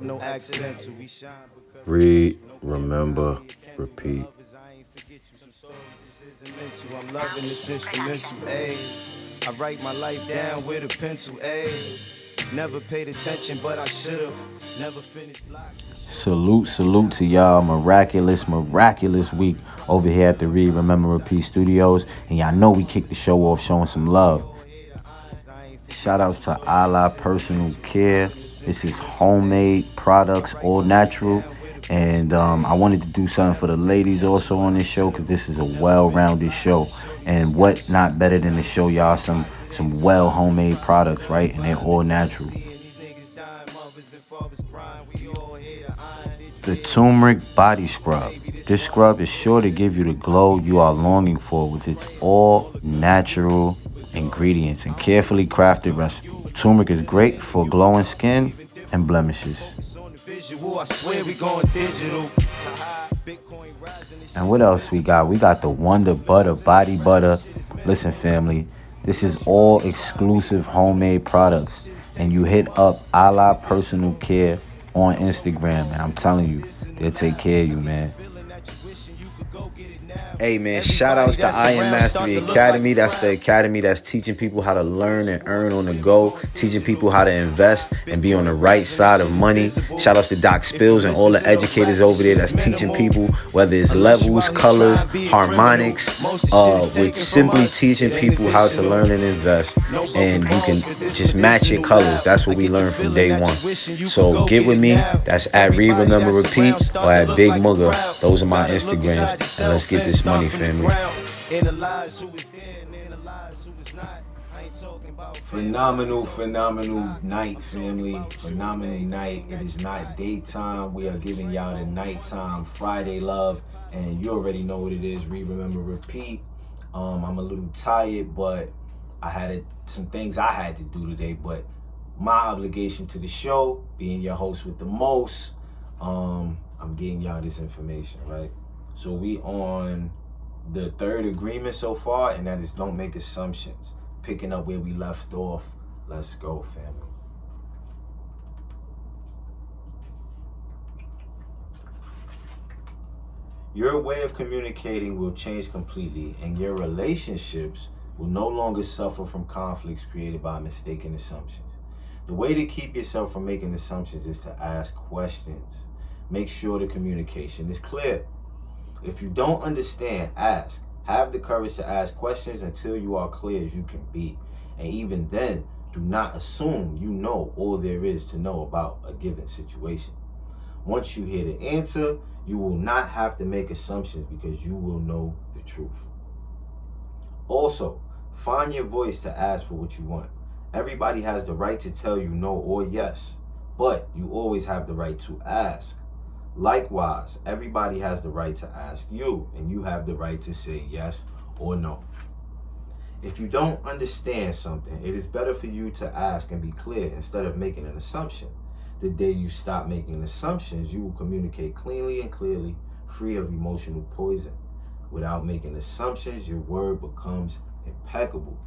no accidental. We shine because Read, remember, repeat. I'm loving this instrumental, ayy. I write my life down with a pencil, ayy. Never paid attention, but I should've. Never finished blocks. Salute to y'all. Miraculous week over here at the Read, Remember, Repeat Studios. And y'all know we kicked the show off showing some love. Shout outs to Allah Personal Care. This is homemade products, all natural. And I wanted to do something for the ladies also on this show because this is a well-rounded show. And what not better than to show y'all some well homemade products, right? And they're all natural. The Turmeric Body Scrub. This scrub is sure to give you the glow you are longing for with its all natural ingredients and carefully crafted recipe. Turmeric is great for glowing skin and blemishes. And what else we got? We got the Wonder Butter Body Butter. Listen, family, this is all exclusive homemade products. And you hit up Allah Personal Care on Instagram, and I'm telling you, they'll take care of you, man. Hey, man, shout outs to I Am Mastery Academy. That's the academy that's teaching people how to learn and earn on the go, teaching people how to invest and be on the right side of money. Shout outs to Doc Spills and all the educators over there that's teaching people, whether it's levels, colors, harmonics, with simply teaching people how to learn and invest. And you can just match your colors. That's what we learned from day one. So get with me. That's at Read, Remember, Repeat, or at Big MUGGA. Those are my Instagrams. And let's get this money, family. Phenomenal night, family. Phenomenal night. It is not daytime. We are giving y'all the nighttime Friday love. And you already know what it is. Read, remember, repeat. I'm a little tired, but I had some things I had to do today. But my obligation to the show, being your host with the most, I'm getting y'all this information, right? So we on the third agreement so far, and that is don't make assumptions. Picking up where we left off. Let's go, family. Your way of communicating will change completely, and your relationships will no longer suffer from conflicts created by mistaken assumptions. The way to keep yourself from making assumptions is to ask questions. Make sure the communication is clear. If you don't understand, ask. Have the courage to ask questions until you are clear as you can be. And even then, do not assume you know all there is to know about a given situation. Once you hear the answer, you will not have to make assumptions because you will know the truth. Also, find your voice to ask for what you want. Everybody has the right to tell you no or yes, but you always have the right to ask. Likewise, everybody has the right to ask you, and you have the right to say yes or no. If you don't understand something, it is better for you to ask and be clear instead of making an assumption. The day you stop making assumptions, you will communicate cleanly and clearly, free of emotional poison. Without making assumptions, your word becomes impeccable.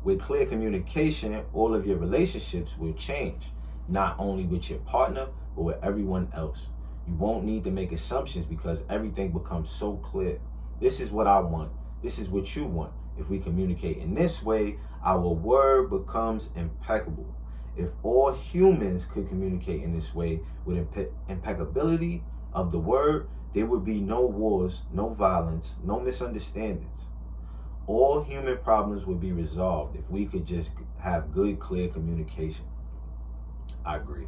With clear communication, all of your relationships will change, not only with your partner, but with everyone else. You won't need to make assumptions because everything becomes so clear. This is what I want. This is what you want. If we communicate in this way, our word becomes impeccable. If all humans could communicate in this way with impeccability of the word, there would be no wars, no violence, no misunderstandings. All human problems would be resolved if we could just have good, clear communication. I agree.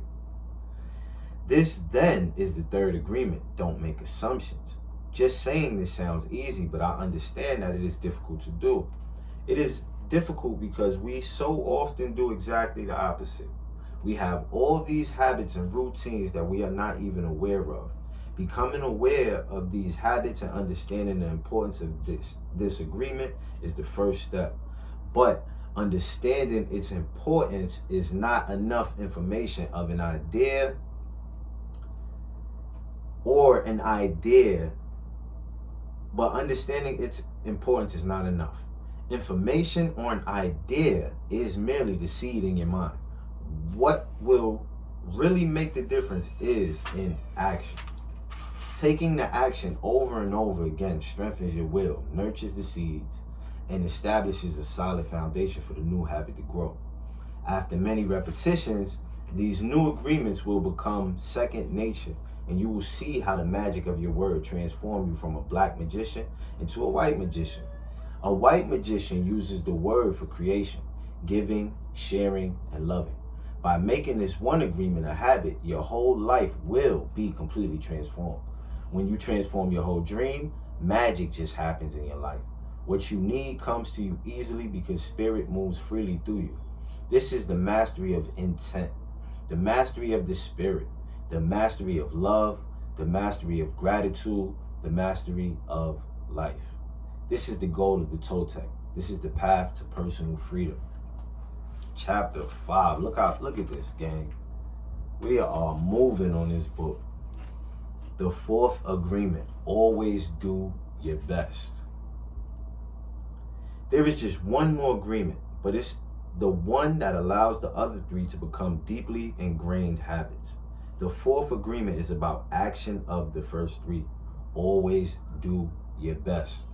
This then is the third agreement. Don't make assumptions. Just saying this sounds easy, but I understand that it is difficult to do. It is difficult because we so often do exactly the opposite. We have all these habits and routines that we are not even aware of. Becoming aware of these habits and understanding the importance of this agreement is the first step. But understanding its importance is not enough information of an idea but understanding its importance is not enough. Information or an idea is merely the seed in your mind. What will really make the difference is in action. Taking the action over and over again strengthens your will, nurtures the seeds, and establishes a solid foundation for the new habit to grow. After many repetitions, these new agreements will become second nature, and you will see how the magic of your word transform you from a black magician into a white magician. A white magician uses the word for creation, giving, sharing, and loving. By making this one agreement a habit, your whole life will be completely transformed. When you transform your whole dream, magic just happens in your life. What you need comes to you easily because spirit moves freely through you. This is the mastery of intent, the mastery of the spirit, the mastery of love, the mastery of gratitude, the mastery of life. This is the goal of the Toltec. This is the path to personal freedom. Chapter 5. Look at this, gang. We are moving on this book. The fourth agreement: always do your best. There is just one more agreement, but it's the one that allows the other three to become deeply ingrained habits. The fourth agreement is about action of the first three. Always do your best.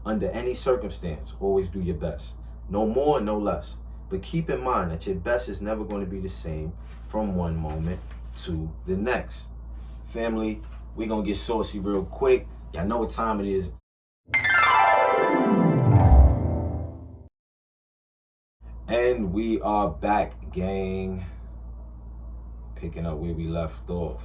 Under any circumstance, always do your best. No more, no less. But keep in mind that your best is never going to be the same from one moment to the next. Family, we're going to get saucy real quick. Y'all know what time it is. And we are back, gang. Picking up where we left off.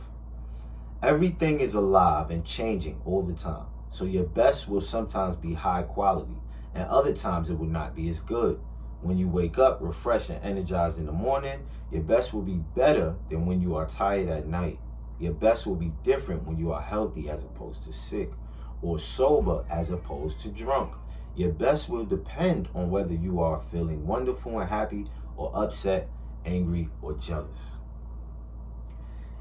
Everything is alive and changing all the time. So your best will sometimes be high quality, and other times it will not be as good. When you wake up refreshed and energized in the morning, your best will be better than when you are tired at night. Your best will be different when you are healthy as opposed to sick, or sober as opposed to drunk. Your best will depend on whether you are feeling wonderful and happy, or upset, angry, or jealous.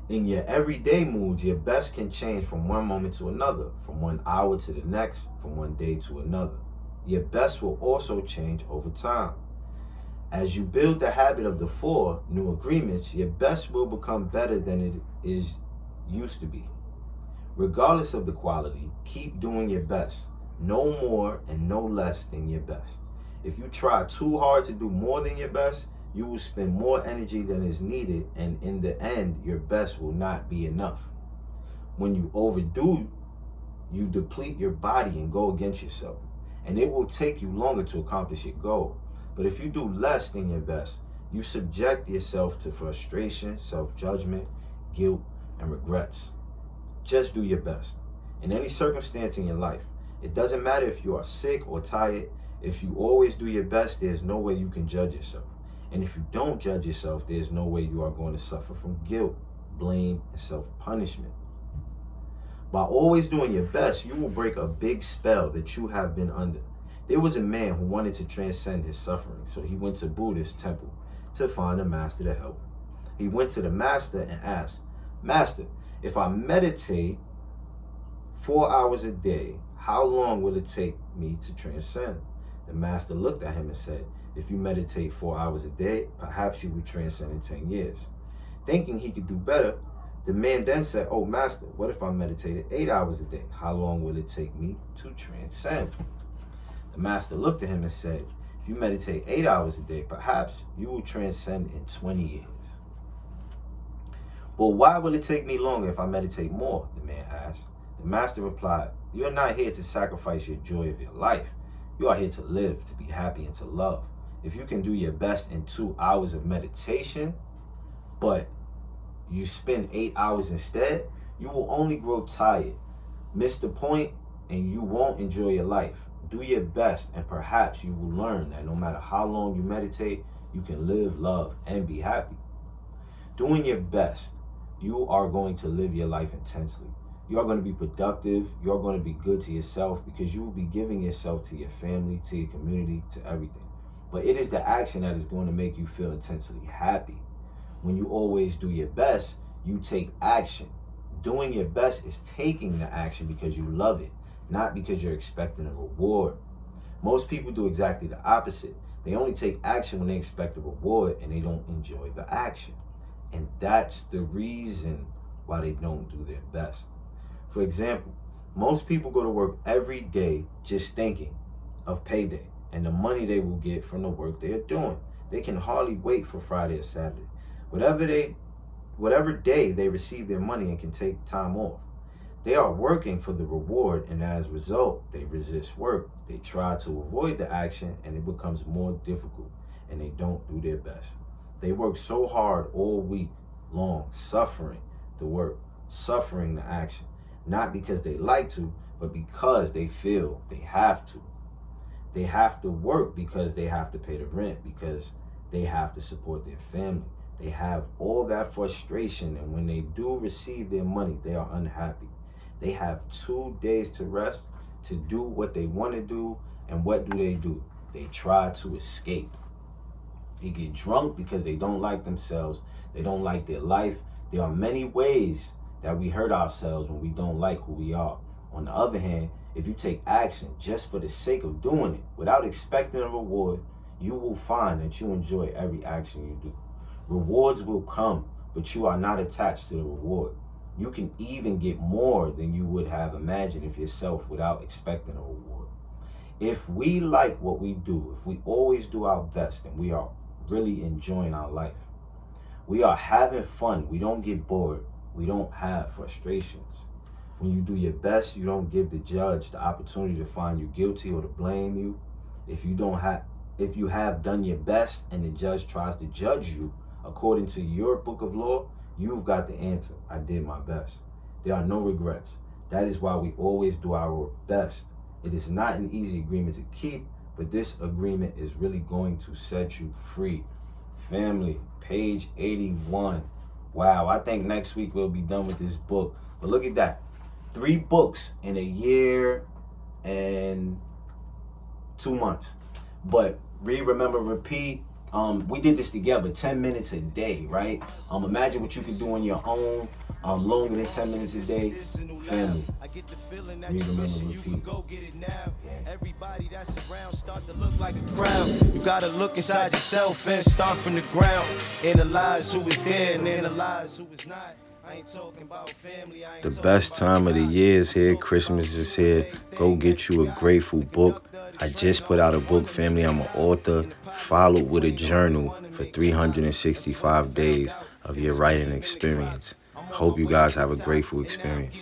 In your everyday moods, your best can change from one moment to another, from 1 hour to the next, from one day to another. Your best will also change over time. As you build the habit of the 4 new agreements, your best will become better than it is used to be. Regardless of the quality, keep doing your best. No more and no less than your best. If you try too hard to do more than your best, you will spend more energy than is needed, and in the end, your best will not be enough. When you overdo, you deplete your body and go against yourself, and it will take you longer to accomplish your goal. But if you do less than your best, you subject yourself to frustration, self-judgment, guilt, and regrets. Just do your best. In any circumstance in your life, it doesn't matter if you are sick or tired. If you always do your best, there's no way you can judge yourself. And if you don't judge yourself, there's no way you are going to suffer from guilt, blame, and self-punishment. By always doing your best, you will break a big spell that you have been under. There was a man who wanted to transcend his suffering, so he went to Buddha's temple to find a master to help him. He went to the master and asked, "Master, if I meditate 4 hours a day, how long will it take me to transcend?" The master looked at him and said, "If you meditate 4 hours a day, perhaps you will transcend in 10 years. Thinking he could do better, the man then said, "Oh, master, what if I meditated 8 hours a day? How long will it take me to transcend?" The master looked at him and said, "If you meditate 8 hours a day, perhaps you will transcend in 20 years. "Well, why will it take me longer if I meditate more?" the man asked. The master replied, "You are not here to sacrifice your joy of your life. You are here to live, to be happy, and to love. If you can do your best in 2 hours of meditation, but you spend 8 hours instead, you will only grow tired, miss the point, and you won't enjoy your life. Do your best, and perhaps you will learn that no matter how long you meditate, you can live, love, and be happy." Doing your best, you are going to live your life intensely. You are going to be productive. You are going to be good to yourself because you will be giving yourself to your family, to your community, to everything. But it is the action that is going to make you feel intensely happy. When you always do your best, you take action. Doing your best is taking the action because you love it, not because you're expecting a reward. Most people do exactly the opposite. They only take action when they expect a reward and they don't enjoy the action. And that's the reason why they don't do their best. For example, most people go to work every day just thinking of payday and the money they will get from the work they are doing. They can hardly wait for Friday or Saturday. Whatever day they receive their money and can take time off. They are working for the reward, and as a result, they resist work. They try to avoid the action, and it becomes more difficult, and they don't do their best. They work so hard all week long, suffering the work, suffering the action, not because they like to, but because they feel they have to. They have to work because they have to pay the rent, because they have to support their family. They have all that frustration, and when they do receive their money, they are unhappy. They have 2 days to rest, to do what they want to do, and what do? They try to escape. They get drunk because they don't like themselves. They don't like their life. There are many ways that we hurt ourselves when we don't like who we are. On the other hand, if you take action just for the sake of doing it, without expecting a reward, you will find that you enjoy every action you do. Rewards will come, but you are not attached to the reward. You can even get more than you would have imagined of yourself without expecting a reward. If we like what we do, if we always do our best, and we are really enjoying our life, we are having fun, we don't get bored, we don't have frustrations. When you do your best, you don't give the judge the opportunity to find you guilty or to blame you. If you have done your best and the judge tries to judge you according to your book of law, you've got the answer. I did my best. There are no regrets. That is why we always do our best. It is not an easy agreement to keep, but this agreement is really going to set you free. Family, page 81. Wow, I think next week we'll be done with this book. But look at that. 3 books in a year and 2 months. But read, remember, repeat. We did this together, 10 minutes a day, right? Imagine what you could do on your own, longer than 10 minutes a day. Family, read, remember, repeat. Everybody that's around start to look like a crowd. You gotta look inside yourself and start from the ground. Analyze who is there and analyze who is not. I ain't talking about family. The best time of the year is here. Christmas is here. Go get you a grateful book. I just put out a book, family. I'm an author, followed with a journal for 365 days of your writing experience. Hope you guys have a grateful experience.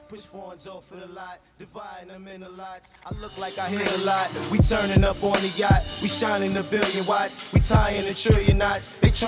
Push phones off for the lot, dividing them in the lots. I look like I hear a lot. We turning up on the yacht. We shining a billion watts. We tying a trillion knots. They try